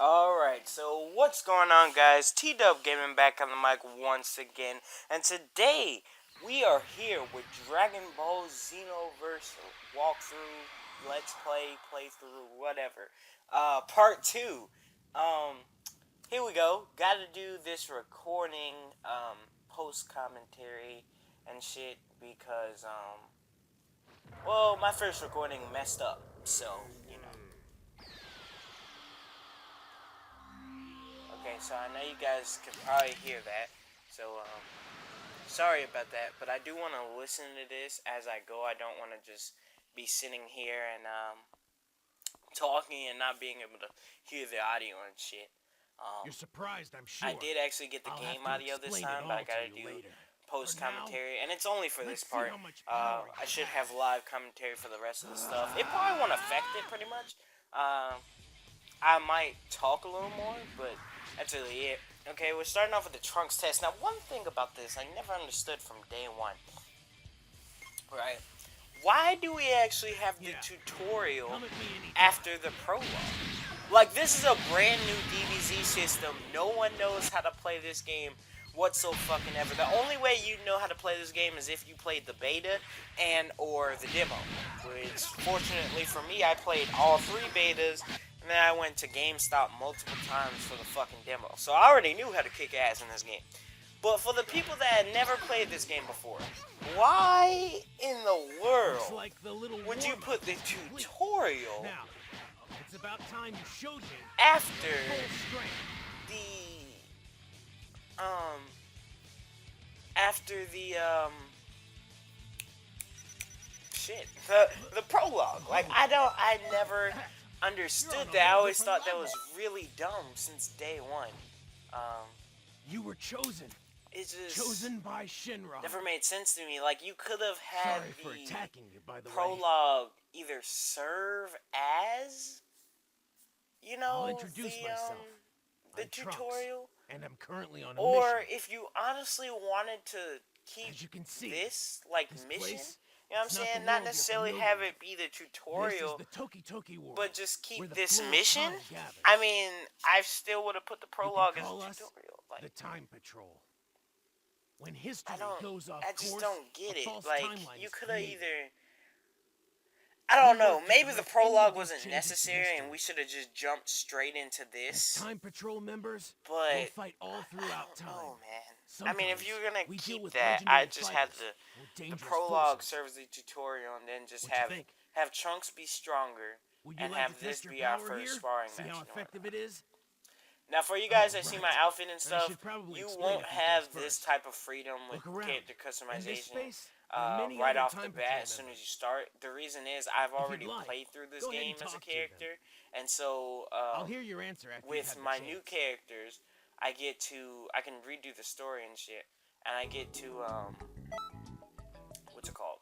Alright, so what's going on, guys? T-Dub Gaming back on the mic once again, and today we are here with Dragon Ball Xenoverse walkthrough, let's play, playthrough, whatever. Part 2. Here we go. Gotta do this recording, post-commentary and shit because, well, my first recording messed up, so, you know. Okay, so I know you guys can probably hear that, so sorry about that, but I do want to listen to this as I go. I don't want to just be sitting here and talking and not being able to hear the audio and shit. You're surprised, I'm sure. I did actually get the game audio this time, but I gotta do post commentary, and it's only for this part. I should have live commentary for the rest of the stuff. It probably won't affect it pretty much. I might talk a little more, but that's really it. Okay, we're starting off with the Trunks test. Now, one thing about this I never understood from day one. Right? Why do we actually have the tutorial after the prologue? Like, this is a brand new DBZ system. No one knows how to play this game whatsoever. The only way you know how to play this game is if you played the beta and or the demo. Which, fortunately for me, I played all three betas. And then I went to GameStop multiple times for the fucking demo. So I already knew how to kick ass in this game. But for the people that had never played this game before, why in the world would you put the tutorial it's about time you showed me after the prologue? Like, I never understood that. I always thought that was really dumb since day one. You were chosen. It just chosen by Shinra. Never made sense to me. Like, you could have had the prologue either serve as, you know, I'll introduce myself. The tutorial, and I'm currently on a or mission. if you honestly wanted to keep As you can see, this like this mission. Place, you know what I'm saying? Not necessarily have it be the tutorial, this is the Toki world, but just keep this mission. I mean, I still would have put the prologue as a tutorial. Like, the Time Patrol. When history goes off I just course, don't get it. Like, you could have either... I don't know. Maybe the prologue wasn't necessary, and we should have just jumped straight into this. As Time Patrol members, but we'll fight all throughout time. Oh man. I mean, if you were gonna keep that, I just had the prologue serve as the tutorial, and then just have Trunks be stronger, and have this be our first sparring match. See how effective it is? Now, for you guys that see my outfit and stuff, you won't have this type of freedom with character customization right off the bat as soon as you start. The reason is I've already played through this game as a character, and so I'll hear your answer after with my new characters, I can redo the story and shit, and I get to what's it called?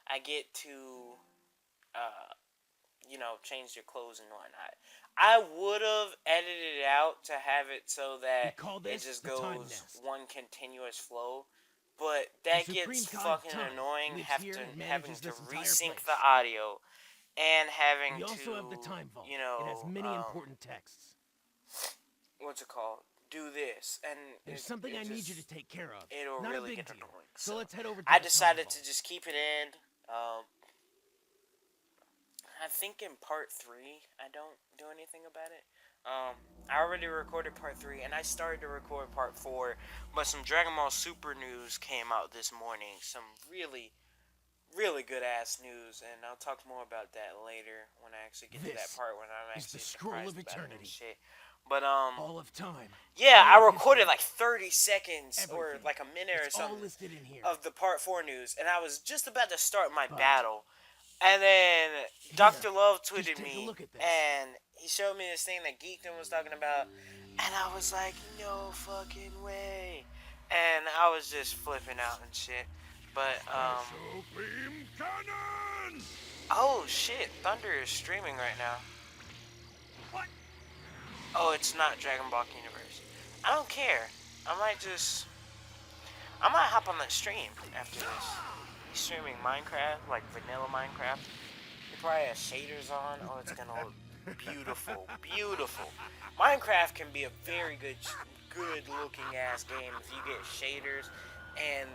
I get to you know, change your clothes and whatnot. I would have edited it out to have it so that it just goes one continuous flow, but that gets fucking annoying having to resync the audio and having you know, it has many important texts. What's it called? Do this, and there's something I need you to take care of. It'll Not really a big get deal. annoying. So let's head over to I decided to just keep it in. I think in part 3, I don't do anything about it. I already recorded part 3, and I started to record part 4, but some Dragon Ball Super news came out this morning. Some really, really good ass news, and I'll talk more about that later when I actually get to that part when I'm actually surprised about it and shit. But all of time. Yeah, I recorded like 30 seconds or like a minute or something of the part 4 news, and I was just about to start my battle. And then Dr. Love tweeted me, and he showed me this thing that Geekdom was talking about, and I was like, no fucking way. And I was just flipping out and shit. But, oh shit, Thunder is streaming right now. What? Oh, it's not Dragon Ball Xenoverse. I don't care. I might hop on that stream after this. Streaming Minecraft, like vanilla Minecraft. He probably has shaders on. Oh, it's gonna look beautiful, beautiful. My Minecraft can be a very good looking ass game if you get shaders and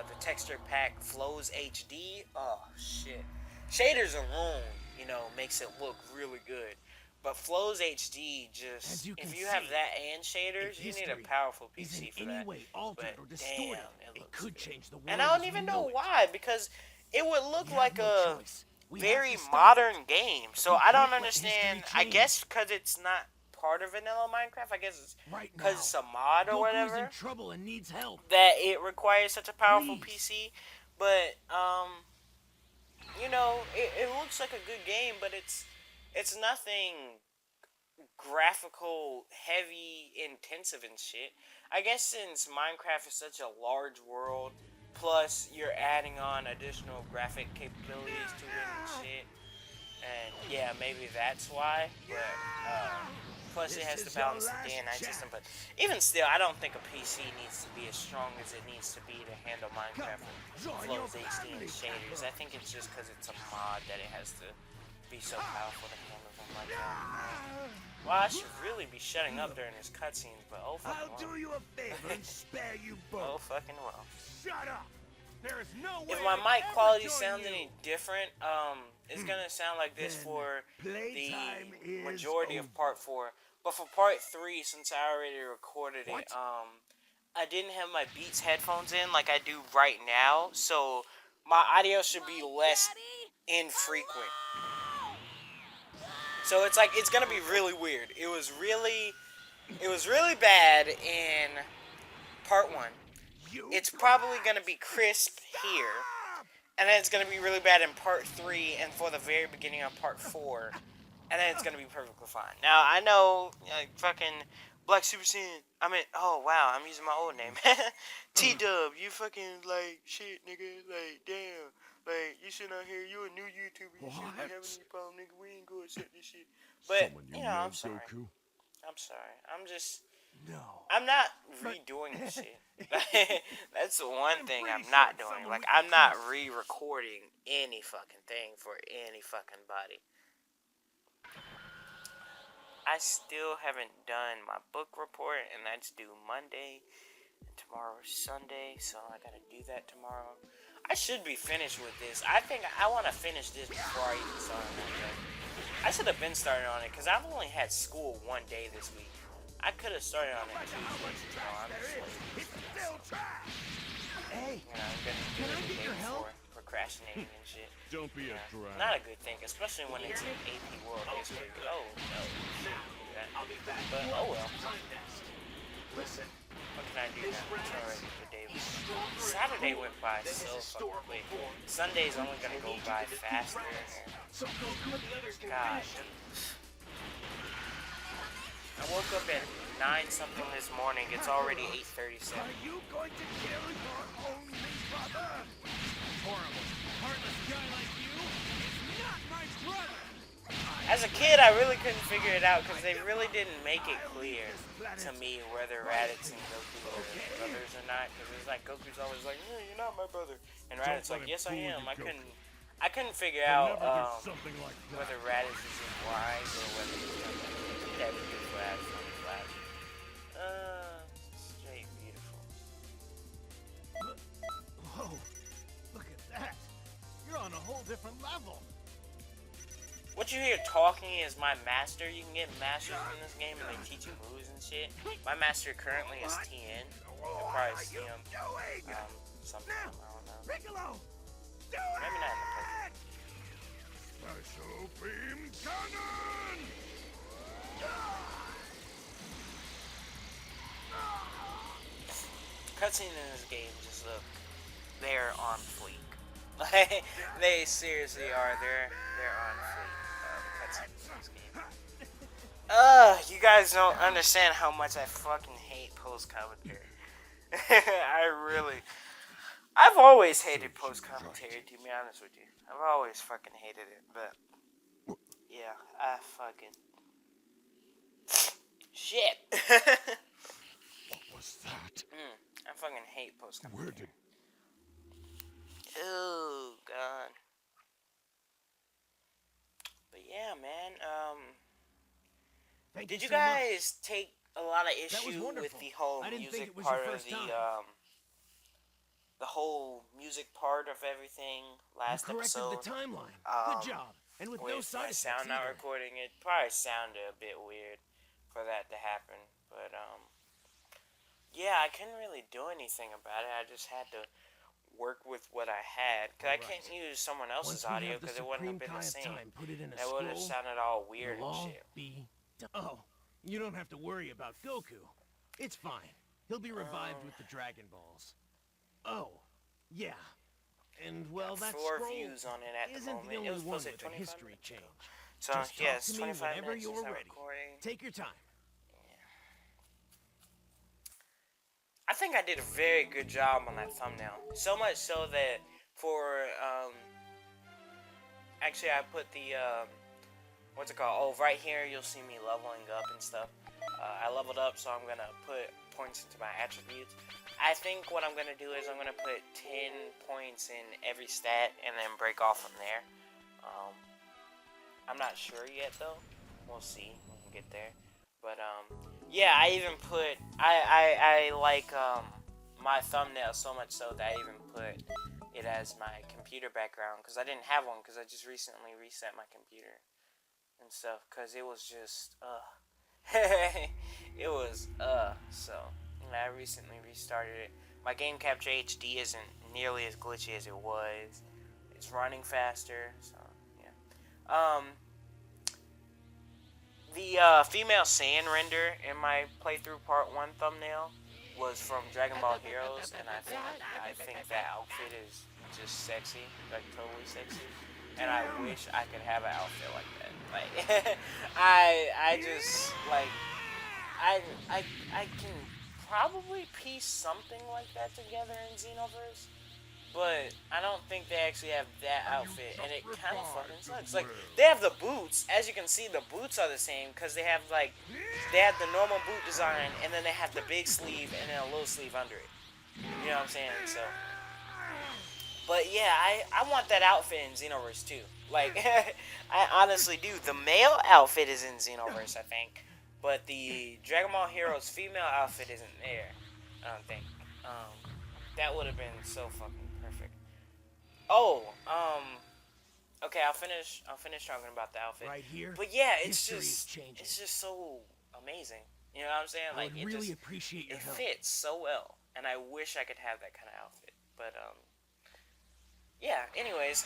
the texture pack Flows HD. Oh shit, shaders alone, you know, makes it look really good. But Flows HD As just, you can if you have see, that and if shaders, you need a history powerful is in PC for any that. way altered But or distorted, damn, it it looks could good. change the And world I don't as we even know know it. why, because it would look We have like no a choice. We have very to stop it. modern game. So We I don't can't let history understand. I change. guess because it's not part of vanilla Minecraft. I guess it's Right because now, it's a mod or Goku is in whatever trouble and needs help. that it requires such a powerful Please. PC. But you know, it looks like a good game, but it's nothing graphical heavy intensive and shit. I guess since Minecraft is such a large world, plus you're adding on additional graphic capabilities to it and shit, and yeah, maybe that's why. But plus it has to balance the day and night system. But even still, I don't think a PC needs to be as strong as it needs to be to handle Minecraft with Flows HD and shaders. I think it's just because it's a mod that it has to be so powerful to handle them like that. Well, I should really be shutting up during his cutscenes, but oh fucking well. I'll do you a favor and spare you both. Oh fucking well. Shut up. There is no way If my to mic ever quality join sounds you. any different, it's gonna sound like this Then for the playtime is majority over. of part 4. But for part 3, since I already recorded it, What? I didn't have my Beats headphones in like I do right now, so my audio should be less infrequent. So it's like it's gonna be really weird. It was really bad in part 1. It's probably gonna be crisp here, and then it's gonna be really bad in part 3 and for the very beginning of part 4, and then it's gonna be perfectly fine. Now I know, fucking Black Super Saiyan. I mean, oh wow, I'm using my old name. T-Dub, you fucking like shit, nigga. Like damn, like you sitting out here, you a new YouTuber. You shouldn't be having any problem, nigga. We ain't gonna accept this shit. But you know, I'm sorry. Goku? I'm sorry. No. I'm not redoing the shit. That's the one thing I'm not doing. Like, I'm not re-recording any fucking thing for any fucking body. I still haven't done my book report, and that's due Monday. And tomorrow is Sunday, so I gotta do that tomorrow. I should be finished with this. I think I want to finish this before I even start on that. I should have been starting on it, because I've only had school one day this week. I could have started on it Tuesday. No, I'm just Hey, you know, I'm gonna do it the day before, procrastinating and shit. Don't be a drag. Not a good thing, especially when it's in AP World History. Oh no, shit. But oh well. What can I do now? It's already the day before. Saturday went by so fucking quick. Sunday's only gonna go by faster. God. I woke up at 9 something this morning. It's already 8:37. are you going to kill your only brother? Horrible. Heartless guy like you is not my brother. As a kid, I really couldn't figure it out because they really didn't make it clear to me whether Raditz and Goku were brothers or not. Because it was like Goku's always like, "Yeah, you're not my brother," and Raditz like, "Yes, I am." I couldn't figure out whether Raditz is his wife or whether he's gonna have a good flash, funny flash. Straight beautiful. Whoa, look at that. You're on a whole different level. What you hear talking is my master. You can get masters in this game and they teach you moves and shit. My master currently is TN. You'll probably see him sometime, I don't know. Piccolo, do Maybe not in the play. Special beam cannon! Cutscenes in this game just look, they're on fleek. They seriously are. They're on fleek. The cutscenes in this game. You guys don't understand how much I fucking hate post commentary. I've always hated post commentary. To be honest with you, I've always fucking hated it. But yeah, I fucking shit. What was that? I fucking hate post commentary. Where did... Oh god. But yeah, man. Thank Did you so much. guys take a lot of That was issue with wonderful. the whole I didn't think music it was part your of first the time. the whole music part of everything You last corrected episode? the timeline. Good Um, job. And with no with my side effects sound not either. recording, it probably sounded a bit weird for that to happen. But yeah, I couldn't really do anything about it. I just had to work with what I had, cause I can't use someone else's Once we audio have the because it wouldn't supreme have been the Kai of same. time put it in a That would have scroll, sounded all weird it'll and all shit. be done. Oh, you don't have to worry about Goku. It's fine. He'll be revived with the Dragon Balls. Oh, yeah. And well, that 4 scroll views on it at the isn't moment. the It only was one supposed to with be a 25 history minutes. change. So Just talk yes, to me 25 whenever minutes you're is our ready. recording. Take your time. I think I did a very good job on that thumbnail. So much so that for actually I put the what's it called? Oh, right here you'll see me leveling up and stuff. I leveled up, so I'm gonna put points into my attributes. I think what I'm gonna do is I'm gonna put 10 points in every stat and then break off from there. I'm not sure yet though. We'll see when we get there. But yeah, I even put I like my thumbnail so much so that I even put it as my computer background because I didn't have one because I just recently reset my computer and stuff because it was just it was so I recently restarted it. My game capture HD isn't nearly as glitchy as it was. It's running faster, so yeah. The female Saiyan render in my playthrough part 1 thumbnail was from Dragon Ball Heroes, and I think that outfit is just sexy, like totally sexy. And I wish I could have an outfit like that. Like I just like I can probably piece something like that together in Xenoverse, but I don't think they actually have that outfit, and it kind of fucking sucks. Like, they have the boots. As you can see, the boots are the same, because they have, like, they have the normal boot design, and then they have the big sleeve, and then a little sleeve under it. You know what I'm saying? So, but yeah, I want that outfit in Xenoverse, too. Like, I honestly do. The male outfit is in Xenoverse, I think, but the Dragon Ball Heroes female outfit isn't there, I don't think. That would have been so fucking perfect. Oh, okay, I'll finish talking about the outfit. Right here. But yeah, it's changing. just so amazing. You know what I'm saying? Like, I would really appreciate your it help. fits so well, and I wish I could have that kind of outfit. But yeah. Anyways,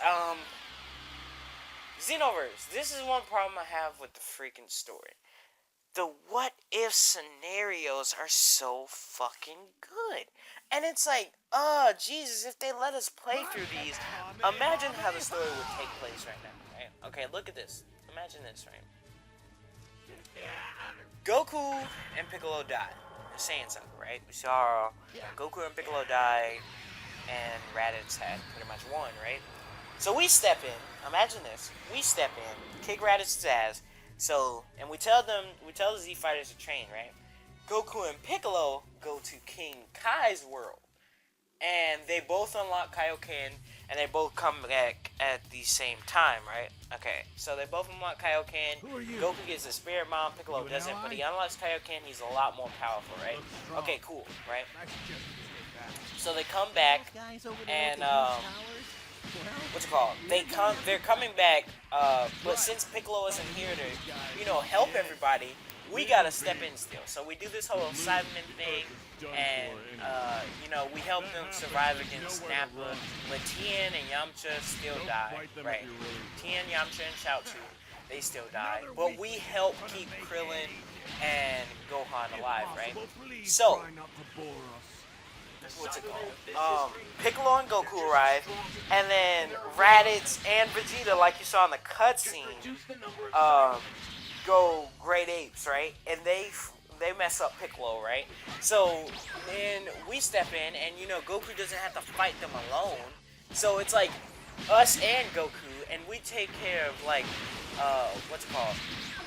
Xenoverse. This is one problem I have with the freaking story. The what if scenarios are so fucking good. And it's like, Jesus, if they let us play through these, imagine how the story would take place right now, right? Okay, look at this. Imagine this, right? Goku and Piccolo die. They're saying something, right? We saw Goku and Piccolo die, and Raditz had pretty much won, right? So we step in. Imagine this. We step in, kick Raditz's ass. So, and we tell the Z Fighters to train, right? Goku and Piccolo go to King Kai's world, and they both unlock Kaioken, and they both come back at the same time, right? Okay, so they both unlock Kaioken. Who are you? Goku gets the Spirit Bomb, Piccolo You doesn't, ally? but he unlocks Kaioken. He's a lot more powerful, right? Okay, cool, right? I suggest you stay back. So they come back, and what's it called? They're coming back, but since Piccolo isn't here to, help everybody, we gotta step in still. So we do this whole Cyberman thing, and, we help them survive against Nappa, but Tien and Yamcha still die, right? Tien, Yamcha, and Chaozu, they still die, but we help keep Krillin and Gohan alive, right? So, what's it called? Piccolo and Goku arrive, and then Raditz and Vegeta, like you saw in the cutscene, go Great Apes, right? And they mess up Piccolo, right? So then we step in, and Goku doesn't have to fight them alone. So it's like us and Goku, and we take care of what's it called?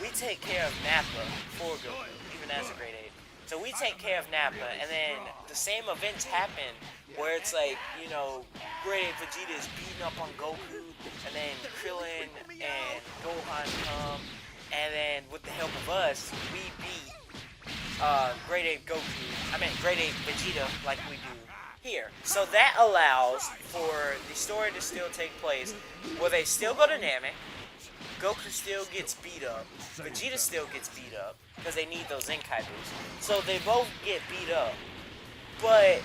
We take care of Nappa for Goku, even as a Great Ape. So we take care of Nappa, and then the same events happen where it's like, Great Ape Vegeta is beating up on Goku, and then Krillin and Gohan come, and then with the help of us, we beat Great Ape Goku. I mean Great Ape Vegeta, like we do here. So that allows for the story to still take place, where they still go to Namek. Goku still gets beat up. Vegeta still gets beat up because they need those Zenkai boosts. So they both get beat up, but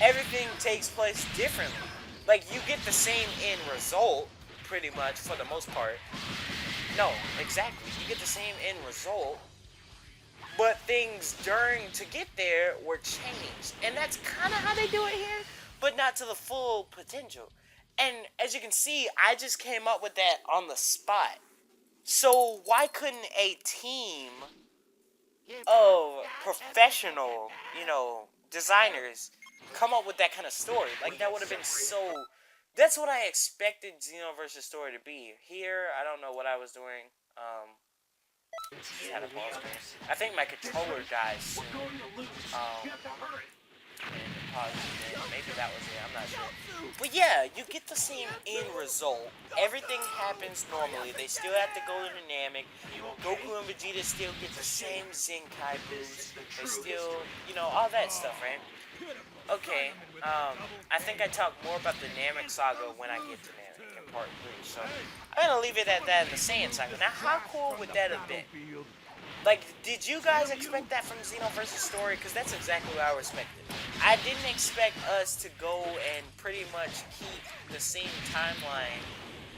everything takes place differently. Like, you get the same end result, pretty much, for the most part. No, exactly. You get the same end result, but things during to get there were changed. And that's kind of how they do it here, but not to the full potential. And as you can see, I just came up with that on the spot. So why couldn't a team of professional, designers come up with that kind of story? Like, that would have been so... That's what I expected Xenoverse's story to be. Here, I don't know what I was doing. Just had a pause there. I think my controller dies soon. And pause again. Maybe that was it. I'm not sure. But yeah, you get the same end result. Everything happens normally. They still have to go to Namek. Goku and Vegeta still get the same Zenkai boost. They still, all that stuff, right? Okay, I think I talk more about the Namek Saga when I get to Namek in part 3, so I'm gonna leave it at that in the Saiyan Saga. Now, how cool would that have been? Like, did you guys expect that from Xenoverse's story? Because that's exactly what I expected. I didn't expect us to go and pretty much keep the same timeline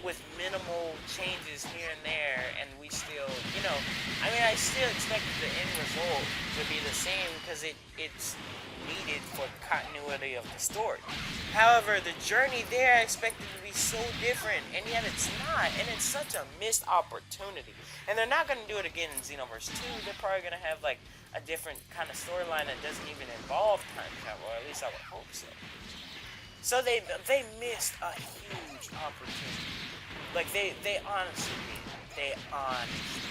with minimal changes here and there, and we still, I still expected the end result to be the same because it's needed for the continuity of the story. However, the journey there I expected to be so different, and yet it's not, and it's such a missed opportunity. And they're not going to do it again in Xenoverse 2. They're probably going to have like a different kind of storyline that doesn't even involve time travel, or at least I would hope so. So they missed a huge opportunity. Like, they honestly did. They honestly.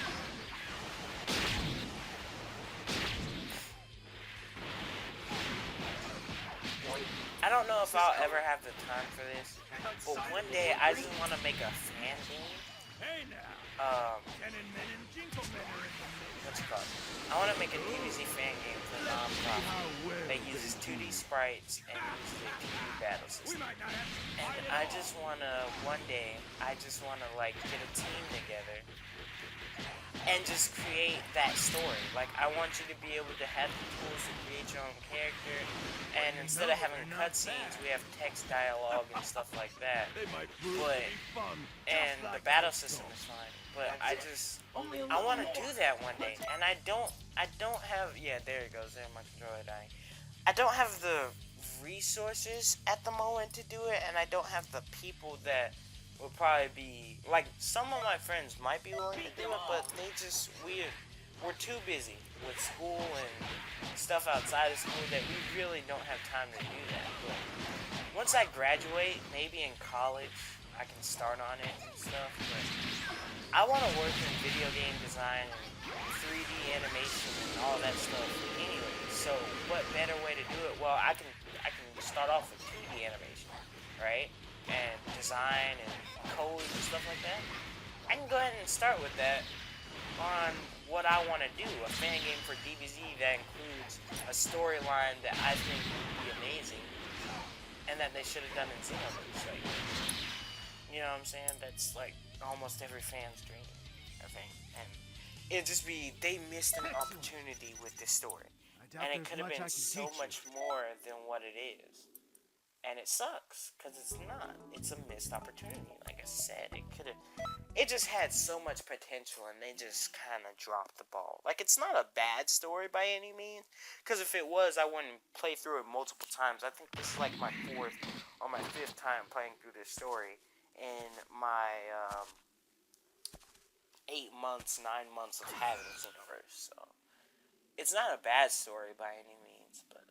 I don't know if I'll ever have the time for this, but one day I just want to make a fan game. What's it called? I want to make a DBZ fan game for non-profit that uses 2D sprites and uses a 2D battle system. And I just want to, one day, like, get a team together and just create that story. Like, I want you to be able to have the tools to create your own character, and instead of having cutscenes, we have text dialogue and stuff like that. And the battle system is fine. But I want to do that one day, and I don't have, yeah, there it goes, there my controller dying. I don't have the resources at the moment to do it, and I don't have the people that would probably be, like, some of my friends might be willing to do it, but we're too busy with school and stuff outside of school that we really don't have time to do that. But once I graduate, maybe in college, I can start on it and stuff, but I want to work in video game design and 3D animation and all that stuff anyway. So what better way to do it? Well, I can start off with 2D animation, right? And design and code and stuff like that. I can go ahead and start with that on what I want to do, a fan game for DBZ that includes a storyline that I think would be amazing, and that they should have done in Xenoverse. Like, you know what I'm saying? That's like almost every fan's dream, I think. And it'd just be, they missed an opportunity with this story, and it could have been so much more than what it is. And it sucks, because it's not. It's a missed opportunity. Like I said, it just had so much potential, and they just kind of dropped the ball. Like, it's not a bad story by any means, because if it was, I wouldn't play through it multiple times. I think this is like my 4th or my 5th time playing through this story in my 8 months, 9 months of having Xenoverse. So, it's not a bad story by any means, but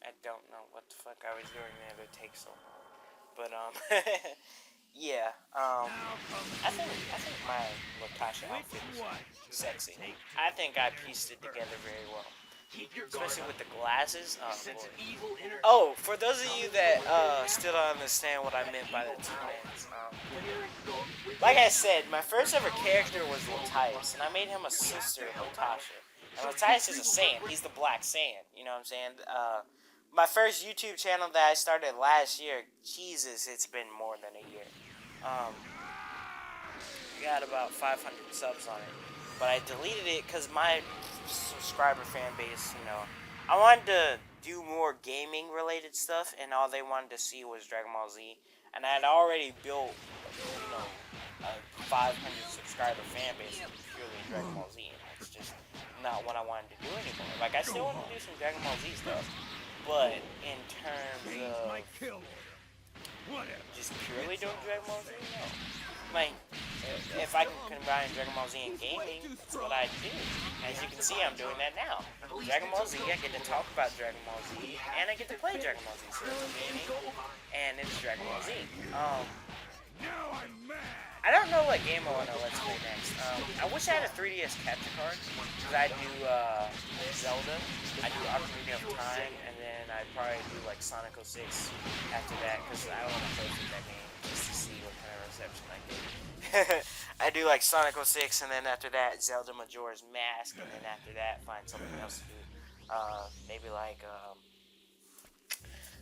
I don't know what the fuck I was doing there to take so long. But, yeah, I think my Latasha outfit is sexy. I think I pieced it together very well. especially with the glasses. Oh, for those of you that still don't understand what I meant by the twins, like I said, my first ever character was Latias, and I made him a sister, Latasha. And Latias is a Saiyan. He's the Black Saiyan. You know what I'm saying? My first YouTube channel that I started last year, Jesus, it's been more than a year. I got about 500 subs on it. But I deleted it because my subscriber fan base, you know, I wanted to do more gaming related stuff, and all they wanted to see was Dragon Ball Z. And I had already built, you know, a 500 subscriber fan base of purely Dragon Ball Z, and it's just not what I wanted to do anymore. Like, I still want to do some Dragon Ball Z stuff, but in terms of just purely doing Dragon Ball Z, no. Like, if I can combine Dragon Ball Z and gaming, that's what I do. As you can see, I'm doing that now. Dragon Ball Z, I get to talk about Dragon Ball Z, and I get to play Dragon Ball Z. So it's gaming, and it's Dragon Ball Z. I don't know what game I want to let's play next. I wish I had a 3DS capture card, because I do Zelda, I do Ocarina of Time, and then I'd probably do like Sonic 06 after that, because I want to play through that game just to see what kind of reception I get. I do like Sonic 06, and then after that, Zelda Majora's Mask, and then after that, find something else to do. Maybe like,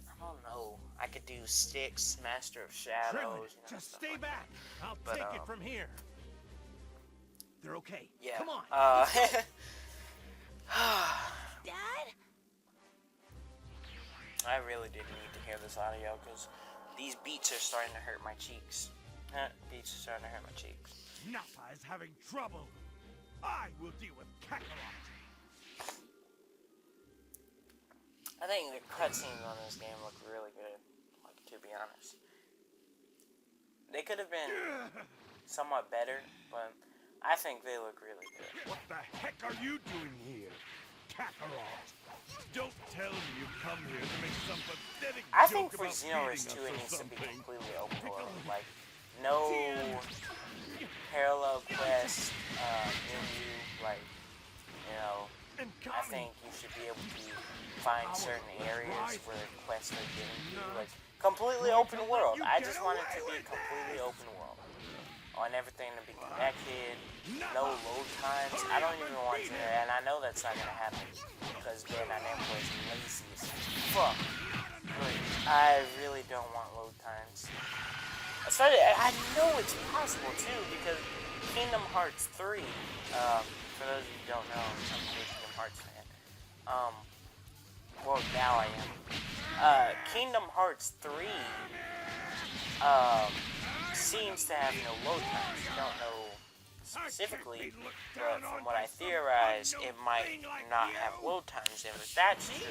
I don't know. I could do Styx, Master of Shadows. You know, just stay back. I'll but, take it from here. They're okay. Yeah. Come on. Dad? I really didn't need to hear this audio because these beats are starting to hurt my cheeks. Beats are starting to hurt my cheeks. Nappa is having trouble. I will deal with Kakarot. I think the cutscenes on this game look really good, like, to be honest. They could have been somewhat better, but I think they look really good. What the heck are you doing here, Kakarot? Don't tell me you come here to make some pathetic I joke think for about Xenoverse 2 feeding us it or needs to be something. completely open world, like, no parallel quest, menu, like, you know, I think you should be able to find certain areas where the quests are given to you, like, completely open world. I just want it to be completely open world. I want everything to be connected, no load times. I don't even want to, and I know that's not gonna happen, because Ben on Empire is lazy as fuck. But I really don't want load times. I know it's possible too, because Kingdom Hearts 3, for those of you who don't know, I'm a big Kingdom Hearts fan. Well, now I am. Kingdom Hearts 3, seems to have no load times. I don't know specifically, but from what I theorize, it might not have load times. And if that's true,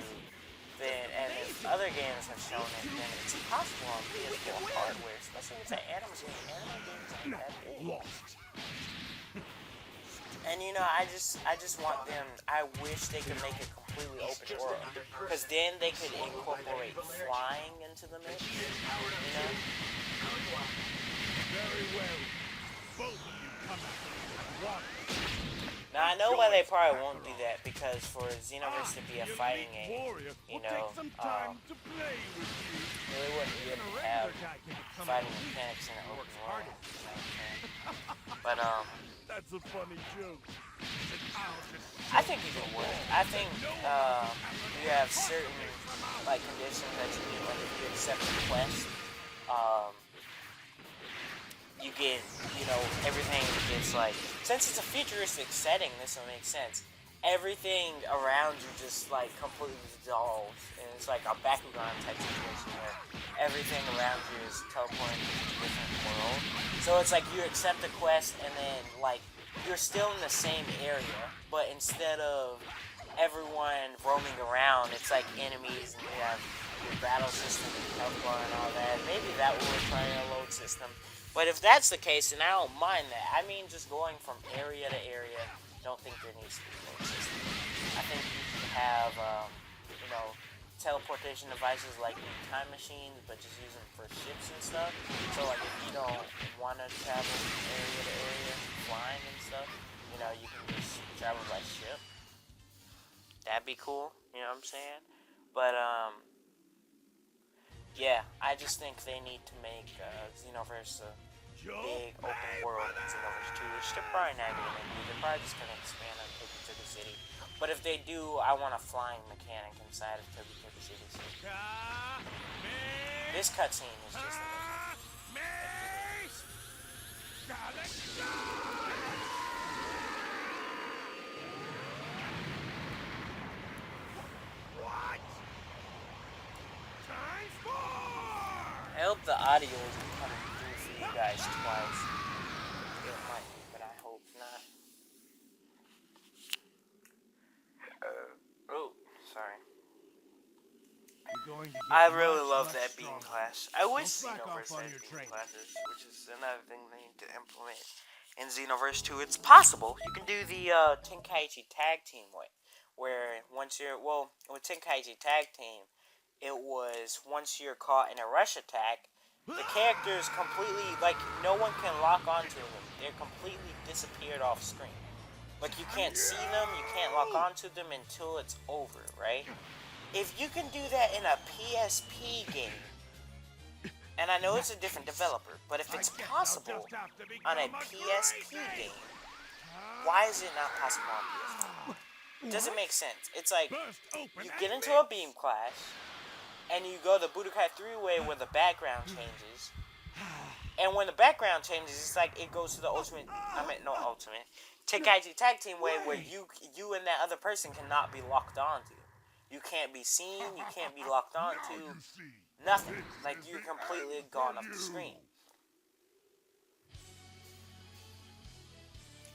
then, and if other games have shown it, then it's possible on PS4 hardware, especially with the anime games aren't that big. And you know, I just want them, I wish they could make it completely open world, because then they could incorporate flying into the mix, you know? Very well. Both of you come out. Now I know why they probably won't do that, because for Xenoverse to be a fighting game, you know, really wouldn't be able to have fighting mechanics in an open world, you know what I'm saying? But That's a funny joke. I think you can work. I think you have certain like conditions that you need, like if you accept the quest, you get, you know, everything gets like, since it's a futuristic setting, this will make sense. Everything around you just like completely dissolves, and it's like a Bakugan type situation where everything around you is teleporting to a different world. So it's like you accept the quest, and then like you're still in the same area, but instead of everyone roaming around, it's like enemies, and you have your battle system and health bar and all that. Maybe that will require a load system. But if that's the case, then I don't mind that. I mean, just going from area to area, don't think there needs to be a load system. I think you should have, you know, teleportation devices like time machines, but just use them for ships and stuff. So, like, if you don't want to travel area to area, flying and stuff, you know, you can just travel by ship. That'd be cool. You know what I'm saying? But yeah, I just think they need to make Xenoverse a big open world in Xenoverse 2, which they're probably not even gonna do. They're probably just gonna expand on Toby Toby City. But if they do, I want a flying mechanic inside of Toby Toby City. So this cutscene is just amazing. I hope the audio isn't coming through for you guys twice. It might be, but I hope not. Oh, sorry. I really love that beam class. I wish Xenoverse had beam classes, which is another thing they need to implement in Xenoverse 2. It's possible. You can do the Tenkaichi tag team way, where once you're, well, with Tenkaichi tag team, it was once you're caught in a rush attack, the characters completely, like, no one can lock onto them. They're completely disappeared off screen. Like, you can't see them, you can't lock onto them until it's over, right? If you can do that in a PSP game, and I know it's a different developer, but if it's possible on a PSP game, why is it not possible on PS4? Doesn't make sense. It's like, you get into a beam class, and you go the Budokai 3-way where the background changes. And when the background changes, it's like it goes to the ultimate, Tenkaichi tag team way where you and that other person cannot be locked onto. You can't be seen, you can't be locked onto, nothing. Like, you're completely gone off the screen.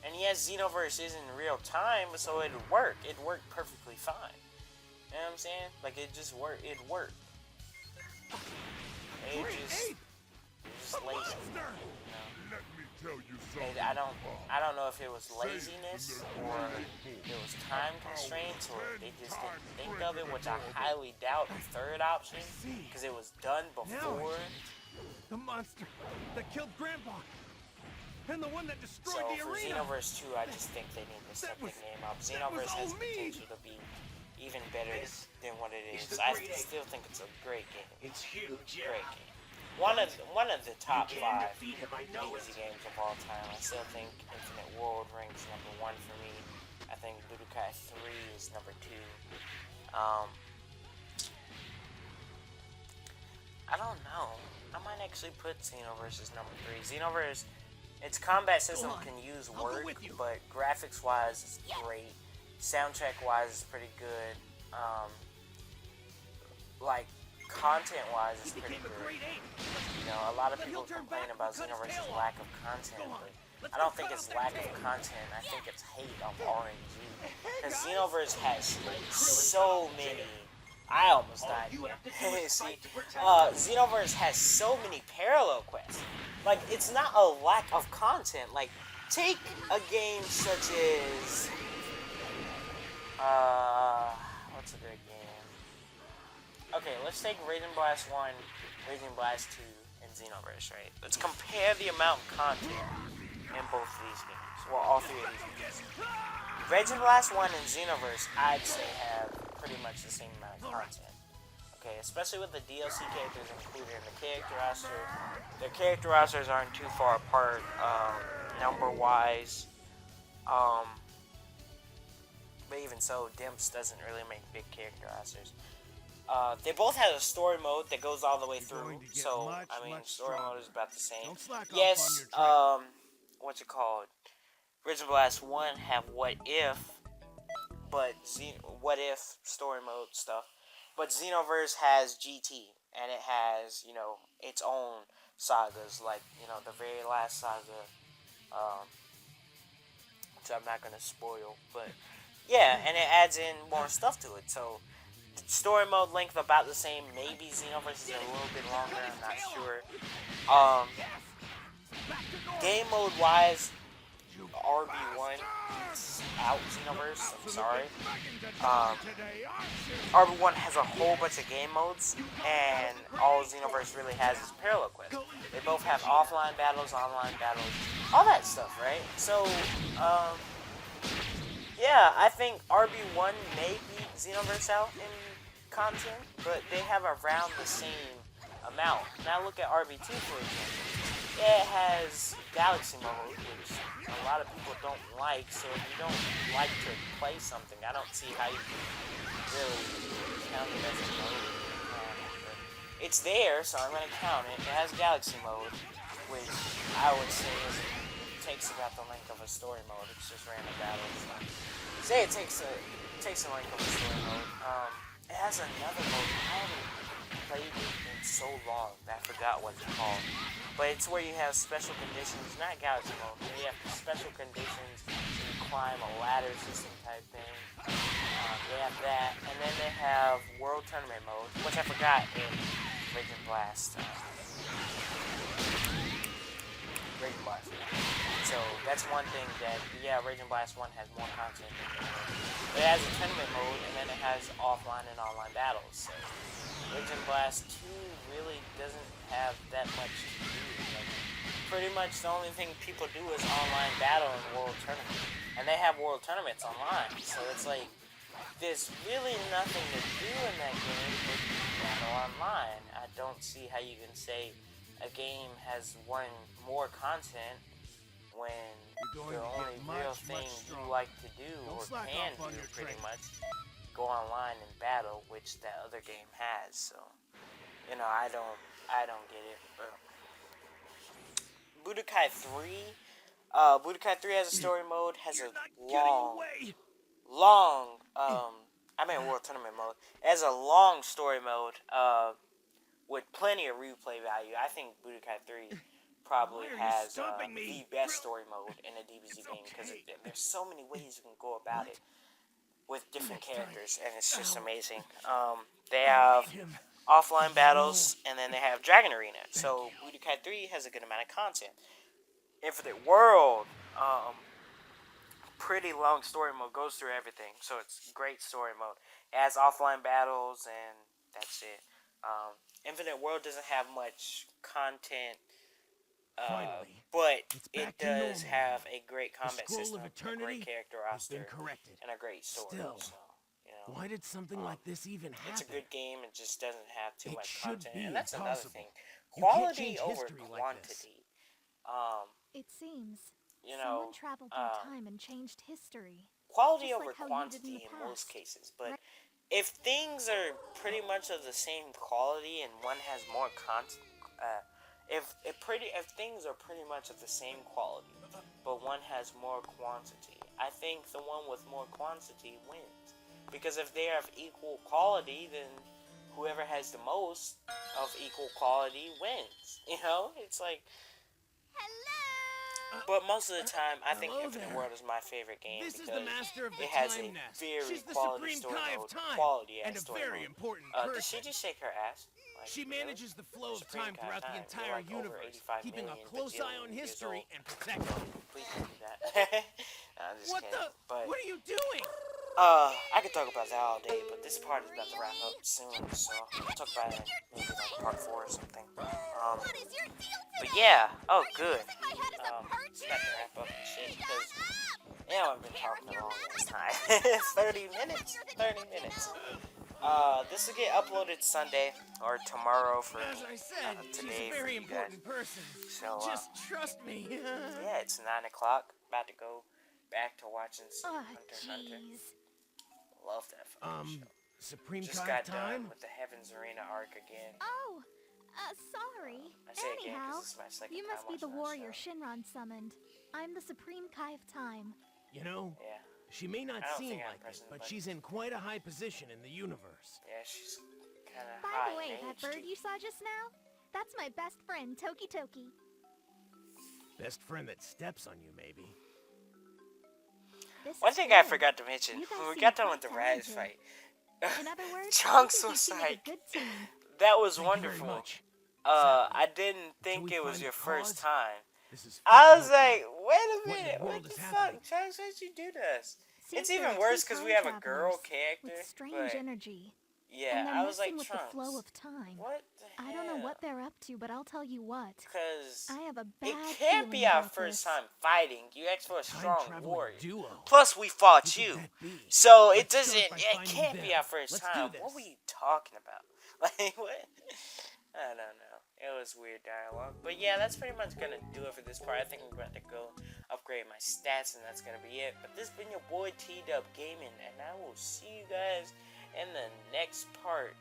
And yes, Xenoverse isn't real time, so it'd work. It'd work perfectly fine. You know what I'm saying? Like, it just worked. It worked. It just lazy. You know? I don't know if it was laziness or it was time constraints or they just didn't think of it, which I highly doubt the third option because it was done before. The monster that killed Grandpa. And the one that destroyed So the for arena. Xenoverse 2, I just think they need to step the game up. Xenoverse has potential to be even better than what it is. I still think it's a great game. It's huge, Great game. One of the top 5 easy games of all time. I still think Infinite World ranks number 1 for me. I think Budokai 3 is number 2. I don't know. I might actually put Xenoverse as number 3. Xenoverse, its combat system can use work, but graphics-wise, it's great. Soundtrack-wise, it's pretty good. Like, content-wise, it's pretty good. You know, a lot of people complain about Xenoverse's lack of content, but I don't think it's lack of content. I think it's hate on RNG. Because Xenoverse has so many... I almost died. See, Xenoverse has so many parallel quests. Like, it's not a lack of content. Like, take a game such as... what's a great game? Okay, let's take Raging Blast 1, Raging Blast 2, and Xenoverse, right? Let's compare the amount of content in both of these games. Well, all 3 of these games. Raging Blast 1 and Xenoverse, I'd say, have pretty much the same amount of content. Okay, especially with the DLC characters included in the character roster. Their character rosters aren't too far apart, number-wise. But even so, Dimps doesn't really make big character rosters. They both have a story mode that goes all the way through, so, I mean, story mode is about the same. Yes, what's it called? Raging Blast 1 have What If, but What If story mode stuff. But Xenoverse has GT, and it has, you know, its own sagas, like, you know, the very last saga, which I'm not gonna spoil, but, yeah, and it adds in more stuff to it, so, story mode length about the same, maybe Xenoverse is a little bit longer, I'm not sure. Game mode wise, RB1 beats out Xenoverse, I'm sorry. RB1 has a whole bunch of game modes, and all Xenoverse really has is parallel quests. They both have offline battles, online battles, all that stuff, right? So, Yeah, I think RB1 may beat Xenoverse out in content, but they have around the same amount. Now look at RB2 for example. It has Galaxy Mode, which a lot of people don't like, so if you don't like to play something, I don't see how you can really count it as a mode. It's there, so I'm going to count it. It has Galaxy Mode, which I would say takes about the length of a story mode. It's just random battles. Say it takes the length of a story mode. It has another mode. I haven't played it in so long that I forgot what it's called. But it's where you have special conditions, not Galaxy Mode, but you have special conditions, you climb a ladder system type thing. They have that, and then they have World Tournament Mode, which I forgot in Raging Blast. Raging Blast. So that's one thing that, yeah, Raging Blast 1 has more content than the other. But it has a tournament mode, and then it has offline and online battles. So Raging Blast 2 really doesn't have that much to do. Like, pretty much the only thing people do is online battle and World Tournament. And they have World Tournaments online. So it's like, there's really nothing to do in that game but battle online. I don't see how you can say a game has more content when the only real thing you like to do or can do pretty much go online and battle, which that other game has. So, you know, I don't get it. Budokai 3 Budokai 3 has a story mode, has a World Tournament mode. It has a long story mode, with plenty of replay value. I think Budokai 3 probably has the best story mode in a DBZ game, because there's so many ways you can go about it with different characters, and it's just amazing. They have offline battles, and then they have Dragon Arena. So Budokai 3 has a good amount of content. Infinite World, pretty long story mode, goes through everything, so it's great story mode. It has offline battles, and that's it. Infinite World doesn't have much content, but it does have a great combat system, a great character roster, and a great story. So, you know, why did something like this even happen? it's a good game. It just doesn't have too much content, and that's impossible. another thing. Quality over quantity. It seems You know, someone traveled through time and changed history. quality Just over like how you did quantity in in the most past. cases, but if things are pretty much of the same quality and one has more content, if things are pretty much of the same quality, but one has more quantity, I think the one with more quantity wins. Because if they have equal quality, then whoever has the most of equal quality wins. You know, it's like. But most of the time, I think Infinite World is my favorite game because it has a very quality story mode. Quality and a story very mode. important Did she just shake her ass? Like, She manages the flow of Supreme time throughout the Kai, entire you're like over universe, 85 keeping a million close eye on bajillion years history old. and protecting it. Please don't do that. I'm just What kidding. the? But What are you doing? I could talk about that all day, but this part is about to wrap up soon, so I'll talk about it maybe like part 4 or something. But yeah, oh good. It's about to wrap up and shit, because I've been talking a long this time. 30 minutes. 30 minutes. This will get uploaded Sunday or tomorrow for As I said, today she's a very for you guys. important person. So Just trust me. yeah, it's 9 o'clock. About to go back to watching some Oh, Hunter x Hunter. jeez. Love that fucking show. Supreme Just Kai got done time? with the Heavens Arena arc again. Oh, sorry. I say again Anyhow, because this is my second you time must be the watching warrior that show. Shinron summoned. I'm the Supreme Kai of Time. You know, Yeah, she may not I don't seem think I'm like it, pressing the but button. she's in quite a high position in the universe. yeah, she's kind of By high the way, in that age, bird too. you saw just now? That's my best friend, Toki Toki. Best friend that steps on you, maybe. This One is thing I good. forgot to mention, You guys when we seem got done quite with the Raz talented. fight, In other words, Chunks I think was you two make like, a good team. that was Thank you very wonderful. much. I didn't think we it was find your the first cause, time. This is I was fucked up. like, wait a What in the minute, world what the is fuck? happening? Chunks, what'd you do to us? Seems It's there even are worse two because we time have a girl travelers character, with strange but energy. Yeah, and they're I was messing like, with Trunks, the flow of time. what the hell? I don't know what they're up to, but I'll tell you what. Because I have a bad it can't be feeling our about first this. time fighting. You asked for a Time strong traveling warrior. duo. Plus, we fought Who you. could that be? So it Let's start doesn't. by It finding can't be them. our first Let's time. do What were this. you talking about? Like what? I don't know. It was weird dialogue. But yeah, that's pretty much gonna do it for this part. I think I'm about to go upgrade my stats, and that's gonna be it. But this has been your boy T-Dub Gaming, and I will see you guys in the next part.